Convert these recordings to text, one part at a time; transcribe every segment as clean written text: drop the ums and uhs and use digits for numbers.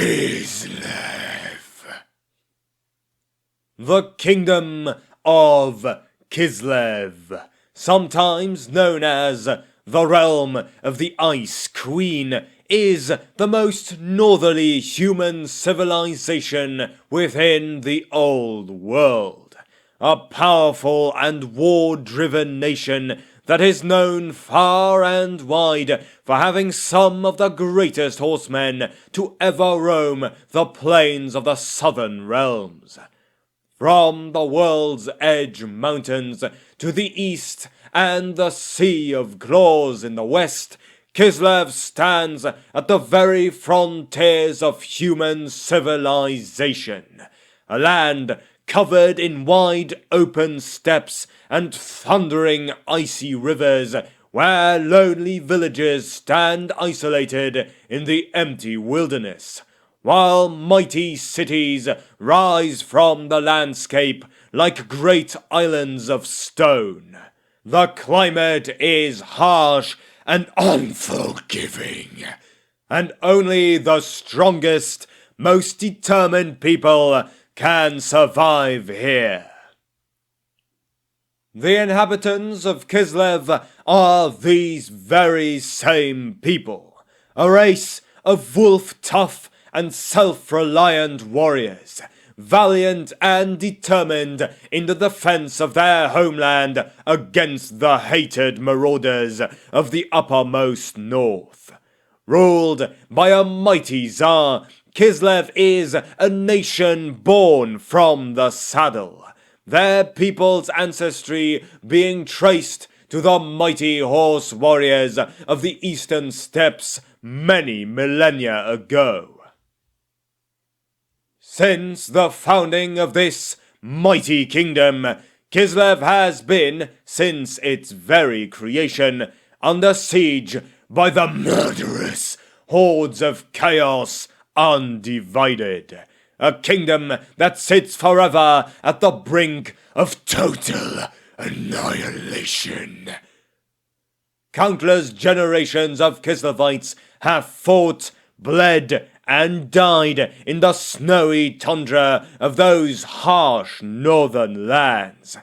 Kislev. The Kingdom of Kislev, sometimes known as the Realm of the Ice Queen, is the most northerly human civilization within the old world. A powerful and war-driven nation that is known far and wide for having some of the greatest horsemen to ever roam the plains of the southern realms. From the World's Edge Mountains to the east and the Sea of Claws in the west, Kislev stands at the very frontiers of human civilization, a land covered in wide open steppes and thundering icy rivers, where lonely villages stand isolated in the empty wilderness, while mighty cities rise from the landscape like great islands of stone. The climate is harsh and unforgiving, and only the strongest, most determined people can survive here. The inhabitants of Kislev are these very same people, a race of wolf-tough and self-reliant warriors, valiant and determined in the defense of their homeland against the hated marauders of the uppermost north. Ruled by a mighty Tsar, Kislev is a nation born from the saddle, their people's ancestry being traced to the mighty horse warriors of the eastern steppes many millennia ago. Since the founding of this mighty kingdom, Kislev has been, since its very creation, under siege by the murderous hordes of chaos undivided. A kingdom that sits forever at the brink of total annihilation. Countless generations of Kislevites have fought, bled, and died in the snowy tundra of those harsh northern lands.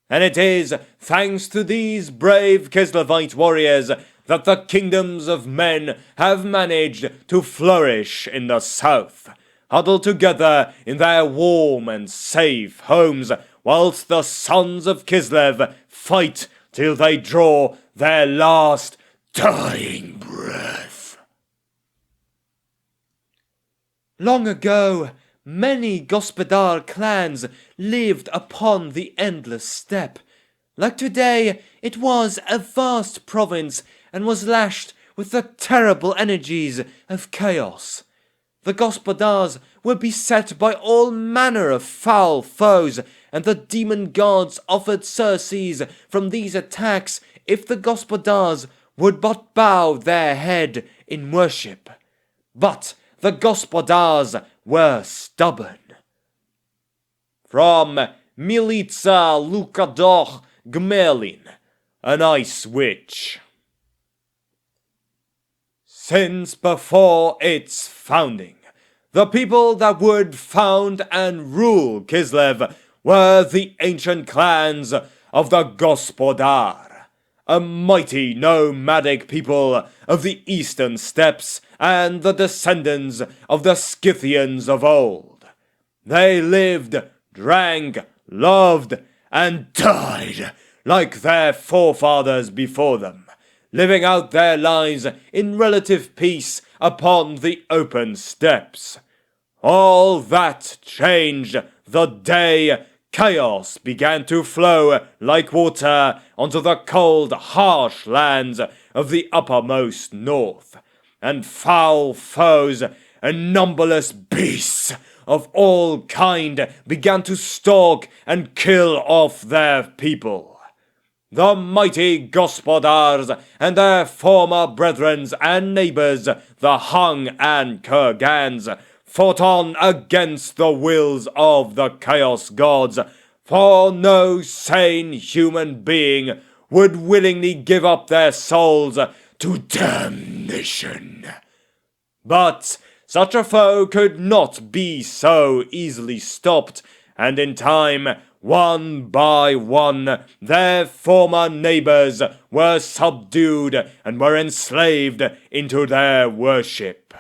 And it is thanks to these brave Kislevite warriors that the kingdoms of men have managed to flourish in the south, huddled together in their warm and safe homes, whilst the sons of Kislev fight till they draw their last dying breath. Long ago, many Gospodar clans lived upon the endless steppe. Like today, it was a vast province and was lashed with the terrible energies of chaos. The Gospodars were beset by all manner of foul foes, and the demon gods offered surcease from these attacks if the Gospodars would but bow their head in worship. But the Gospodars were stubborn. From Milica Lukadoch Gmelin, an ice witch. Since before its founding, the people that would found and rule Kislev were the ancient clans of the Gospodar, a mighty nomadic people of the eastern steppes and the descendants of the Scythians of old. They lived, drank, loved, and died like their forefathers before them, living out their lives in relative peace upon the open steppes. All that changed the day chaos began to flow like water onto the cold, harsh lands of the uppermost north, and foul foes and numberless beasts of all kind began to stalk and kill off their people. The mighty Gospodars and their former brethren and neighbours, the Hung and Kurgans, fought on against the wills of the Chaos Gods, for no sane human being would willingly give up their souls to damnation. But such a foe could not be so easily stopped, and in time, one by one, their former neighbors were subdued and were enslaved into their worship.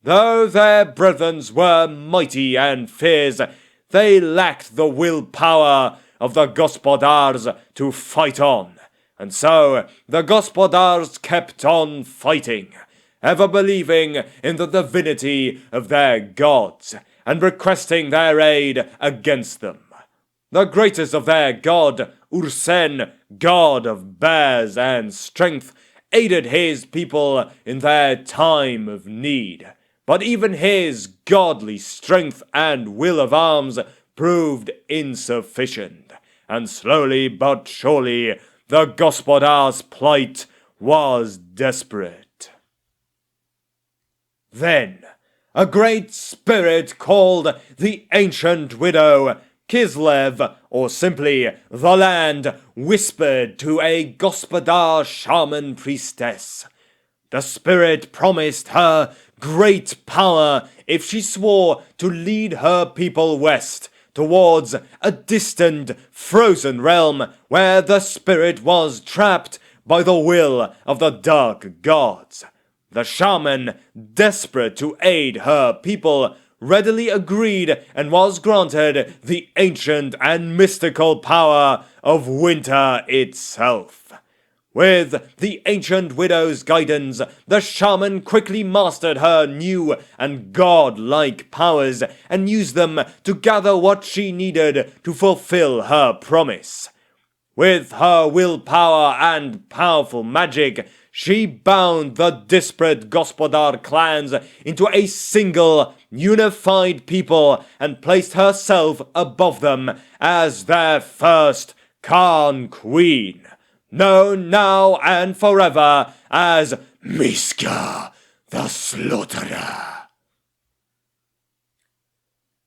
Though their brethren were mighty and fierce, they lacked the willpower of the gospodars to fight on, and so the gospodars kept on fighting, ever believing in the divinity of their gods, and requesting their aid against them. The greatest of their god, Ursen, god of bears and strength, aided his people in their time of need. But even his godly strength and will of arms proved insufficient, and slowly but surely the gospodar's plight was desperate. Then a great spirit called the Ancient Widow, Kislev, or simply the Land, whispered to a gospodar shaman priestess. The spirit promised her great power if she swore to lead her people west towards a distant, frozen realm where the spirit was trapped by the will of the dark gods. The shaman, desperate to aid her people, readily agreed and was granted the ancient and mystical power of winter itself. With the Ancient Widow's guidance, the shaman quickly mastered her new and godlike powers and used them to gather what she needed to fulfill her promise. With her willpower and powerful magic, she bound the disparate gospodar clans into a single, unified people and placed herself above them as their first Khan Queen, known now and forever as Miska the Slaughterer.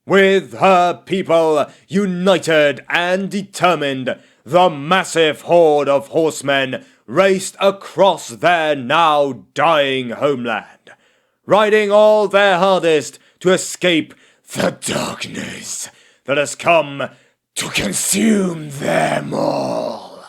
With her people united and determined, the massive horde of horsemen raced across their now dying homeland, riding all their hardest to escape the darkness that has come to consume them all.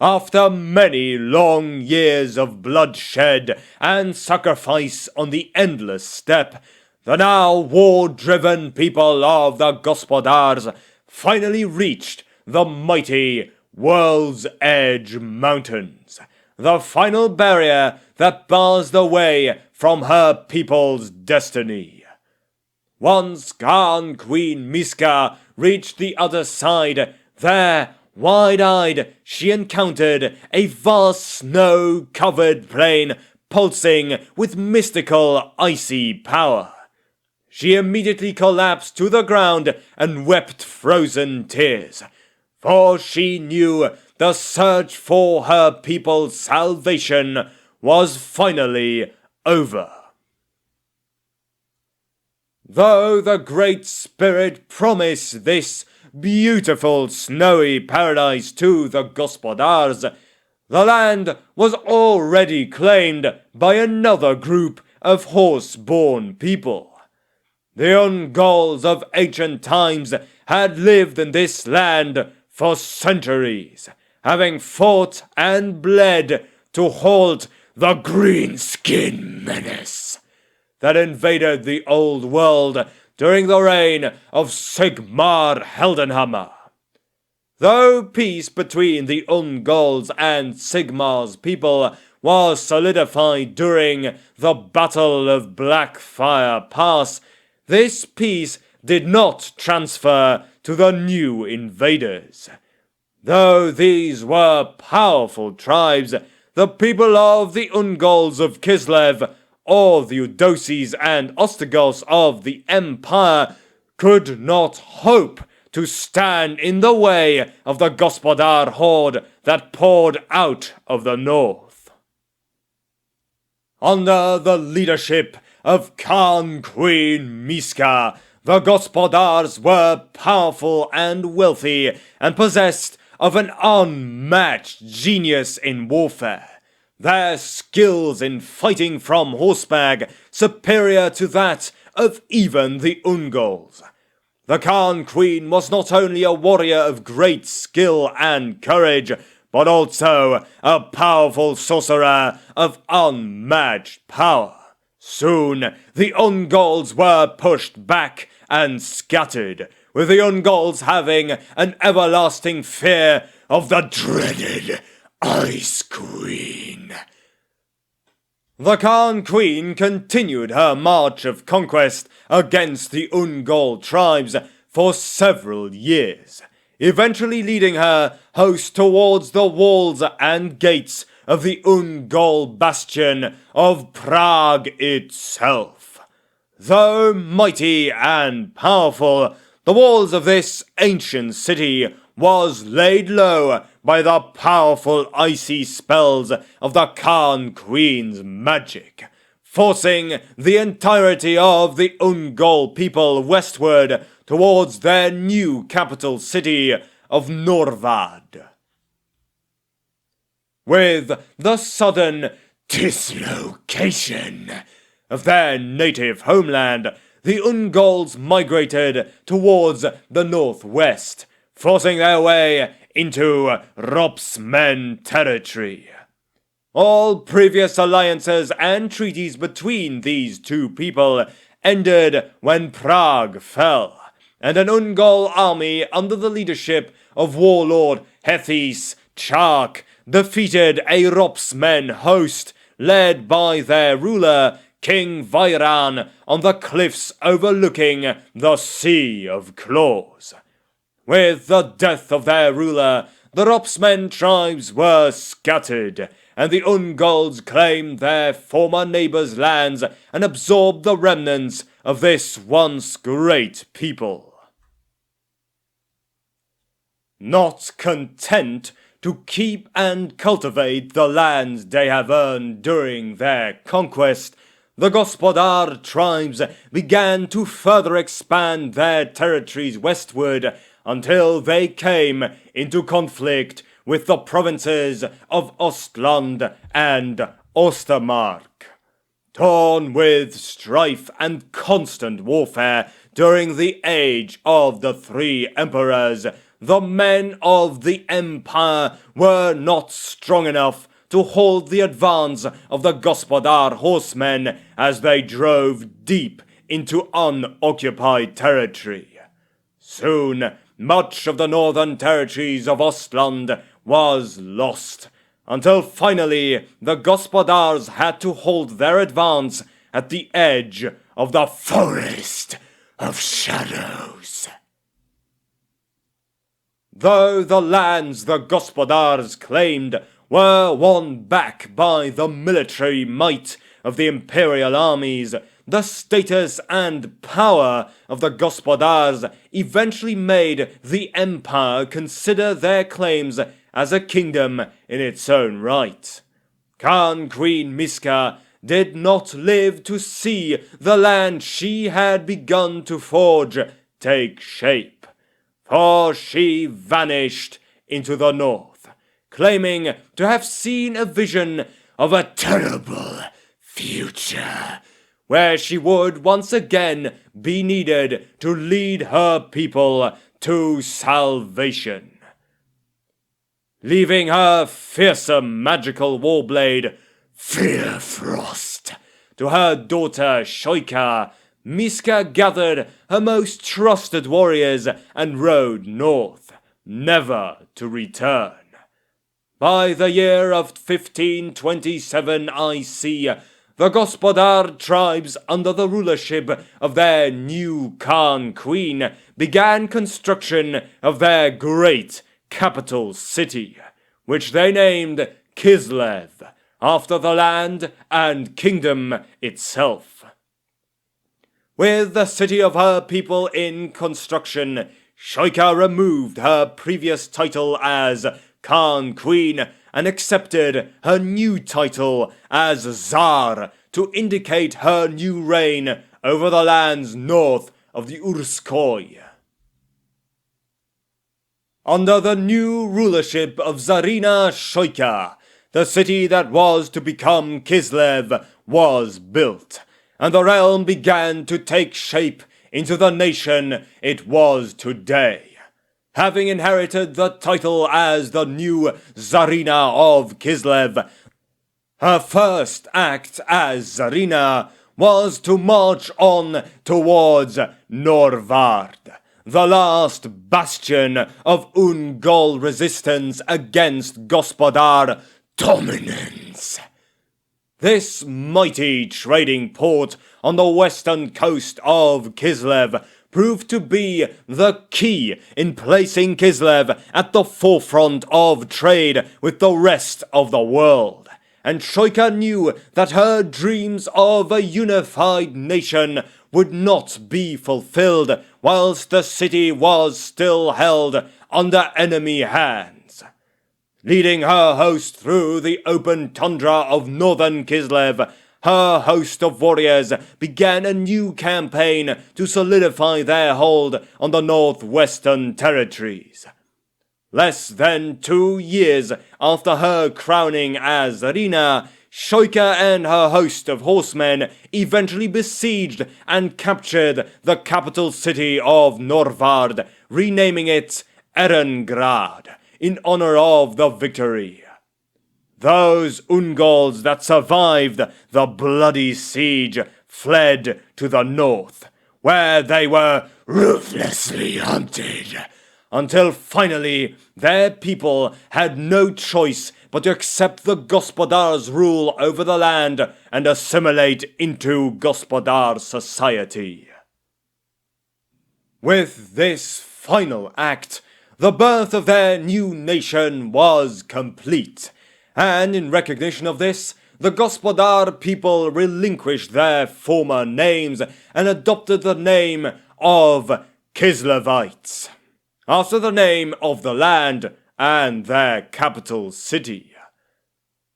After many long years of bloodshed and sacrifice on the endless steppe, the now war-driven people of the gospodars finally reached the mighty World's Edge Mountains, the final barrier that bars the way from her people's destiny. Once Khan Queen Miska reached the other side, there, wide-eyed, she encountered a vast snow-covered plain pulsing with mystical icy power. She immediately collapsed to the ground and wept frozen tears, for she knew the search for her people's salvation was finally over. Though the Great Spirit promised this beautiful snowy paradise to the gospodars, the land was already claimed by another group of horse-born people. The Ungolls of ancient times had lived in this land for centuries, having fought and bled to halt the Greenskin menace that invaded the old world during the reign of Sigmar Heldenhammer. Though peace between the Ungolls and Sigmar's people was solidified during the Battle of Blackfire Pass, this peace did not transfer to the new invaders. Though these were powerful tribes, the people of the Ungolls of Kislev, or the Udosis and Ostrogoths of the Empire, could not hope to stand in the way of the gospodar horde that poured out of the north. Under the leadership of Khan Queen Miska, the gospodars were powerful and wealthy and possessed of an unmatched genius in warfare, their skills in fighting from horseback superior to that of even the Unggols. The Khan Queen was not only a warrior of great skill and courage, but also a powerful sorcerer of unmatched power. Soon, the Unggols were pushed back and scattered, with the Unggols having an everlasting fear of the dreaded Ice Queen. The Khan Queen continued her march of conquest against the Unggol tribes for several years, eventually leading her host towards the walls and gates of the Unggol bastion of Prague itself. Though mighty and powerful, the walls of this ancient city was laid low by the powerful icy spells of the Khan Queen's magic, forcing the entirety of the Unggol people westward towards their new capital city of Norvad. With the sudden dislocation of their native homeland, the Unggols migrated towards the northwest, forcing their way into Ropsmen territory. All previous alliances and treaties between these two people ended when Prague fell, and an Unggol army under the leadership of warlord Hethys Chark defeated a Ropsmen host led by their ruler King Vairan on the cliffs overlooking the Sea of Claws. With the death of their ruler, the Ropsmen tribes were scattered, and the Unggols claimed their former neighbors' lands and absorbed the remnants of this once great people. Not content to keep and cultivate the lands they have earned during their conquest, the Gospodar tribes began to further expand their territories westward until they came into conflict with the provinces of Ostland and Ostermark. Torn with strife and constant warfare during the age of the three emperors, the men of the empire were not strong enough to hold the advance of the Gospodar horsemen as they drove deep into unoccupied territory. Soon, much of the northern territories of Ostland was lost, until finally the Gospodars had to hold their advance at the edge of the Forest of Shadows. Though the lands the Gospodars claimed were won back by the military might of the imperial armies, the status and power of the Gospodars eventually made the empire consider their claims as a kingdom in its own right. Khan Queen Miska did not live to see the land she had begun to forge take shape, for she vanished into the north, claiming to have seen a vision of a terrible future, where she would once again be needed to lead her people to salvation. Leaving her fearsome magical warblade, Fearfrost, to her daughter Shoika, Miska gathered her most trusted warriors and rode north, never to return. By the year of 1527 IC, the Gospodar tribes under the rulership of their new Khan Queen began construction of their great capital city, which they named Kislev, after the land and kingdom itself. With the city of her people in construction, Shoika removed her previous title as Khan Queen and accepted her new title as Tsar to indicate her new reign over the lands north of the Urskoy. Under the new rulership of Tsarina Shoika, the city that was to become Kislev was built, and the realm began to take shape into the nation it was today. Having inherited the title as the new Tsarina of Kislev, her first act as Tsarina was to march on towards Norvard, the last bastion of Ungol resistance against Gospodar dominance. This mighty trading port on the western coast of Kislev proved to be the key in placing Kislev at the forefront of trade with the rest of the world, and Troika knew that her dreams of a unified nation would not be fulfilled whilst the city was still held under enemy hands. Leading her host through the open tundra of northern Kislev, her host of warriors began a new campaign to solidify their hold on the northwestern territories. Less than 2 years after her crowning as Tsarina, Shoika and her host of horsemen eventually besieged and captured the capital city of Norvard, renaming it Erengrad in honor of the victory. Those Ungols that survived the bloody siege fled to the north, where they were ruthlessly hunted, until finally their people had no choice but to accept the Gospodar's rule over the land and assimilate into Gospodar society. With this final act, the birth of their new nation was complete, and in recognition of this, the Gospodar people relinquished their former names and adopted the name of Kislevites, after the name of the land and their capital city.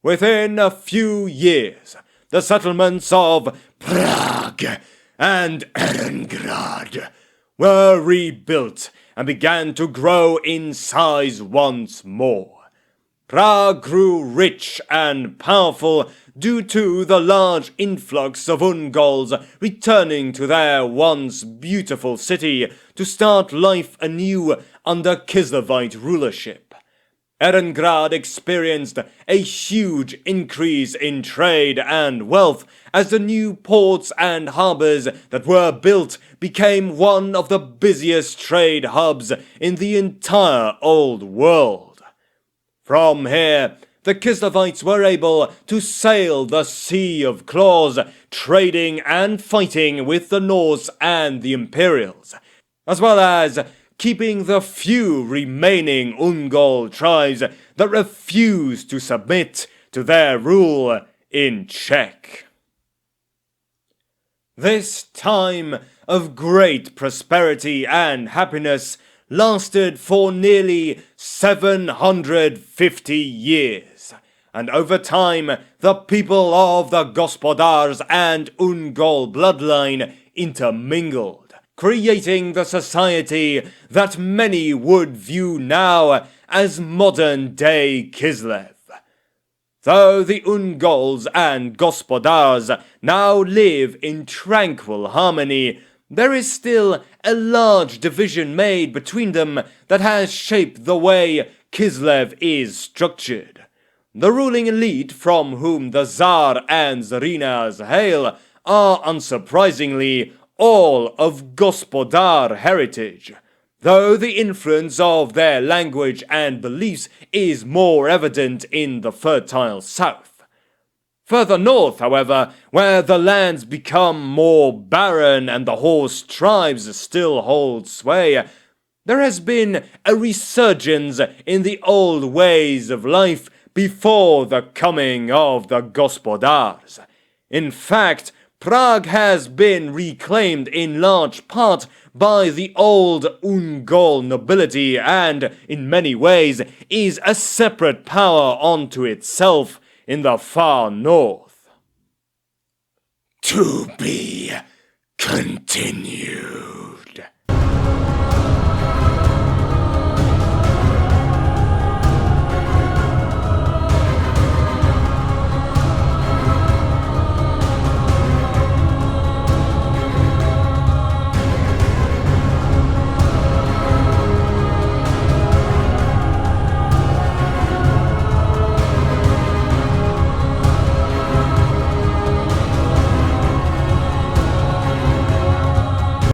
Within a few years, the settlements of Prague and Erengrad were rebuilt and began to grow in size once more. Prague grew rich and powerful due to the large influx of Ungols returning to their once beautiful city to start life anew under Kislevite rulership. Erengrad experienced a huge increase in trade and wealth as the new ports and harbors that were built became one of the busiest trade hubs in the entire Old World. From here, the Kislevites were able to sail the Sea of Claws, trading and fighting with the Norse and the Imperials, as well as keeping the few remaining Ungol tribes that refused to submit to their rule in check. This time of great prosperity and happiness lasted for nearly 750 years, and over time the people of the Gospodars and Ungol bloodline intermingled, creating the society that many would view now as modern-day Kislev. Though the Ungols and Gospodars now live in tranquil harmony, there is still a large division made between them that has shaped the way Kislev is structured. The ruling elite from whom the Tsar and Tsarinas hail are unsurprisingly all of Gospodar heritage, though the influence of their language and beliefs is more evident in the fertile south. Further north, however, where the lands become more barren and the horse tribes still hold sway, there has been a resurgence in the old ways of life before the coming of the Gospodars. In fact, Prague has been reclaimed in large part by the old Ungol nobility and, in many ways, is a separate power unto itself in the far north. To be continued.